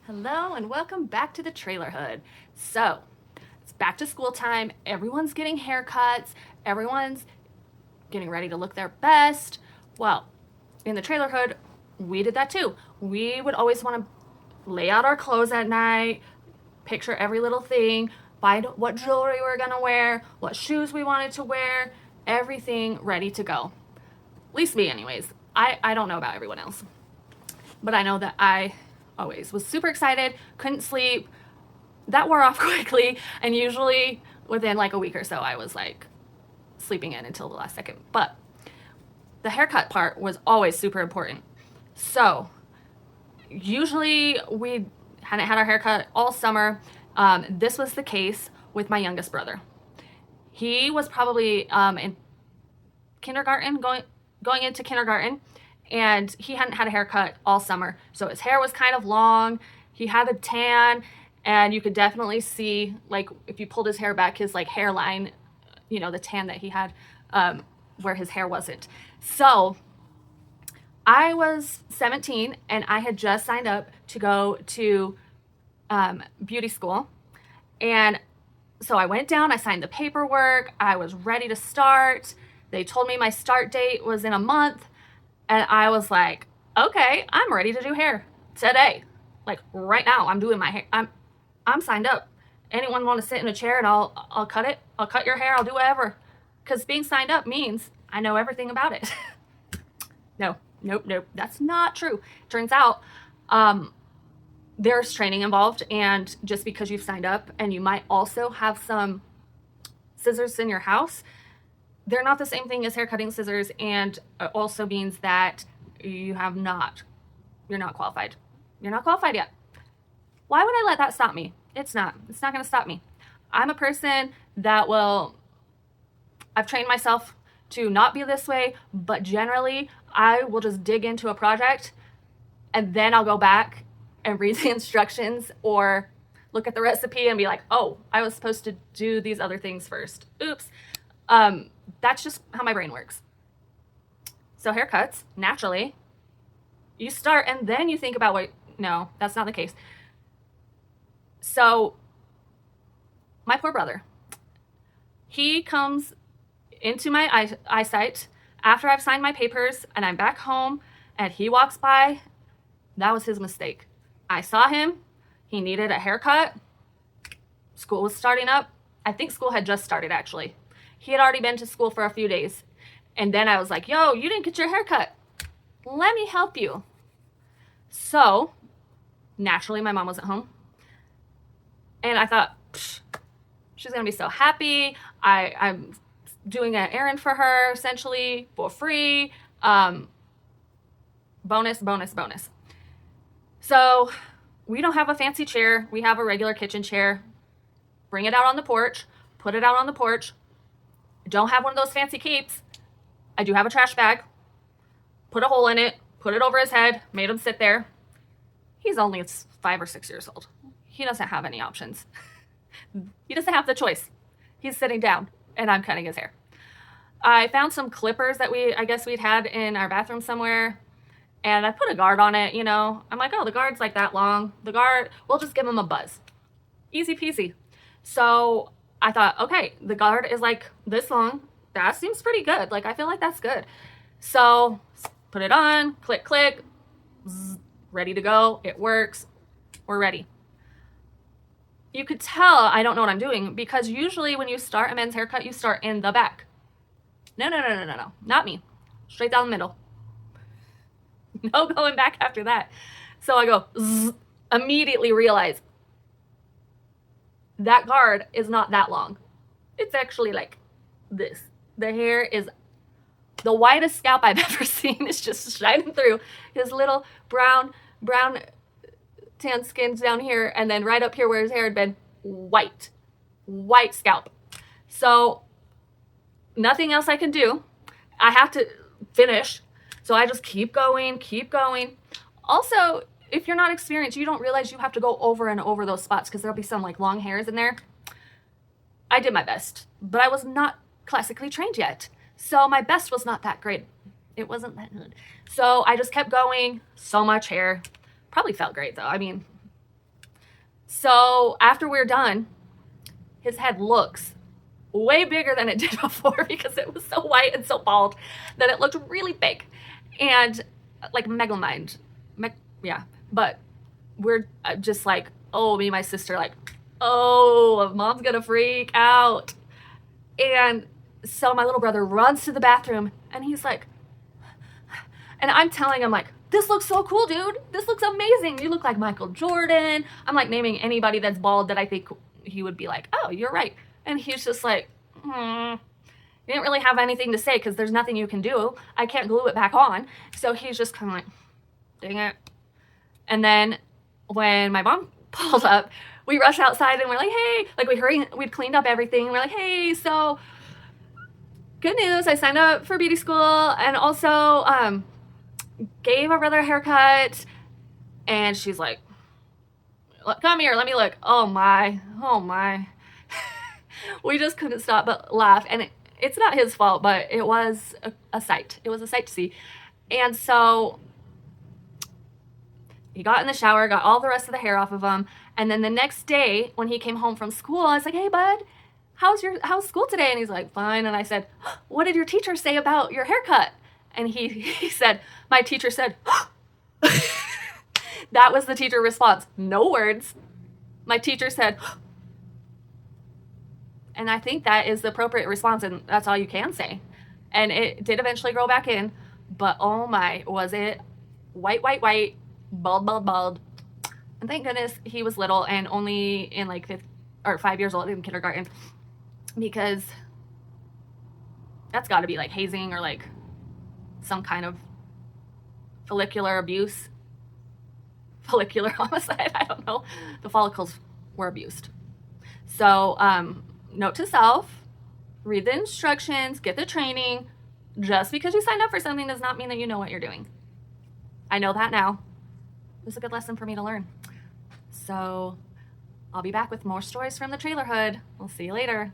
Hello and welcome back to the Trailer Hood. So, it's back to school time. Everyone's getting haircuts. Everyone's getting ready to look their best. Well, in the Trailer Hood, we did that too. We would always want to lay out our clothes at night, picture every little thing, find what jewelry we were going to wear, what shoes we wanted to wear, everything ready to go. At least me anyways. I don't know about everyone else. But I know that I always was super excited, couldn't sleep. That wore off quickly, and usually within like a week or so I was like sleeping in until the last second. But the haircut part was always super important. So usually we hadn't had our haircut all summer. This was the case with my youngest brother. He was probably in kindergarten, going into kindergarten, and he hadn't had a haircut all summer. So his hair was kind of long. He had a tan, and you could definitely see, like, if you pulled his hair back, his like hairline, you know, the tan that he had where his hair wasn't. So I was 17 and I had just signed up to go to beauty school. And so I went down, I signed the paperwork, I was ready to start. They told me my start date was in a month. And I was like, okay, I'm ready to do hair today. Like right now, I'm doing my hair. I'm signed up. Anyone want to sit in a chair and I'll cut it? I'll cut your hair. I'll do whatever. Because being signed up means I know everything about it. Nope. That's not true. Turns out there's training involved. And just because you've signed up and you might also have some scissors in your house, they're not the same thing as hair cutting scissors, and it also means that you're not qualified. You're not qualified yet. Why would I let that stop me? It's not going to stop me. I'm a person that I've trained myself to not be this way, but generally I will just dig into a project and then I'll go back and read the instructions or look at the recipe and be like, oh, I was supposed to do these other things first. Oops. That's just how my brain works. So haircuts, naturally, you start and then you think about no, that's not the case. So my poor brother, he comes into my eyesight after I've signed my papers and I'm back home and he walks by. That was his mistake. I saw him. He needed a haircut. School was starting up. I think school had just started actually. He had already been to school for a few days. And then I was like, yo, you didn't get your hair cut. Let me help you. So, naturally, my mom wasn't home. And I thought, she's going to be so happy. I'm doing an errand for her, essentially, for free. Bonus. So, we don't have a fancy chair. We have a regular kitchen chair. Bring it out on the porch. Put it out on the porch. Don't have one of those fancy capes. I do have a trash bag. Put a hole in it, put it over his head, made him sit there. He's only 5 or 6 years old. He doesn't have any options. He doesn't have the choice. He's sitting down and I'm cutting his hair. I found some clippers that I guess we'd had in our bathroom somewhere, and I put a guard on it, you know. I'm like, oh, the guard's like that long. The guard, we'll just give him a buzz. Easy peasy. So I thought, okay, the guard is like this long. That seems pretty good. Like, I feel like that's good. So put it on, click, zzz, ready to go. It works. We're ready. You could tell I don't know what I'm doing because usually when you start a men's haircut, you start in the back. No. Not me. Straight down the middle. No going back after that. So I go, zzz, immediately realize that guard is not that long. It's actually like this. The hair is the whitest scalp I've ever seen. It's just shining through. His little brown tan skin's down here, and then right up here where his hair had been, white scalp. So nothing else I can do. I have to finish. So I just keep going. Also, if you're not experienced, you don't realize you have to go over and over those spots because there'll be some like long hairs in there. I did my best, but I was not classically trained yet. So my best was not that great. It wasn't that good. So I just kept going. So much hair. Probably felt great though. I mean, So after we're done, his head looks way bigger than it did before because it was so white and so bald that it looked really big and like megamind. Yeah, but we're just like, oh, me and my sister, like, oh, mom's gonna freak out. And so my little brother runs to the bathroom and he's like, and I'm telling him, like, this looks so cool, dude. This looks amazing. You look like Michael Jordan. I'm like naming anybody that's bald that I think he would be like, oh, you're right. And he's just like, You didn't really have anything to say because there's nothing you can do. I can't glue it back on. So he's just kind of like, dang it. And then when my mom pulled up, we rush outside and we're like, hey, like we'd cleaned up everything. We're like, hey, so good news. I signed up for beauty school and also gave my brother a haircut. And she's like, come here, let me look. Oh my. We just couldn't stop but laugh. And it's not his fault, but it was a sight. It was a sight to see. And so he got in the shower, got all the rest of the hair off of him. And then the next day when he came home from school, I was like, hey, bud, how's school today? And he's like, fine. And I said, what did your teacher say about your haircut? And he said, my teacher said, that was the teacher response. No words. My teacher said, and I think that is the appropriate response, and that's all you can say. And it did eventually grow back in, but oh my, was it white, bald. And thank goodness he was little and only in like 5 years old in kindergarten, because that's got to be like hazing or like some kind of follicular abuse. Follicular homicide, I don't know. The follicles were abused. So, note to self, read the instructions, get the training. Just because you signed up for something does not mean that you know what you're doing. I know that now. It was a good lesson for me to learn. So I'll be back with more stories from the trailer hood. We'll see you later.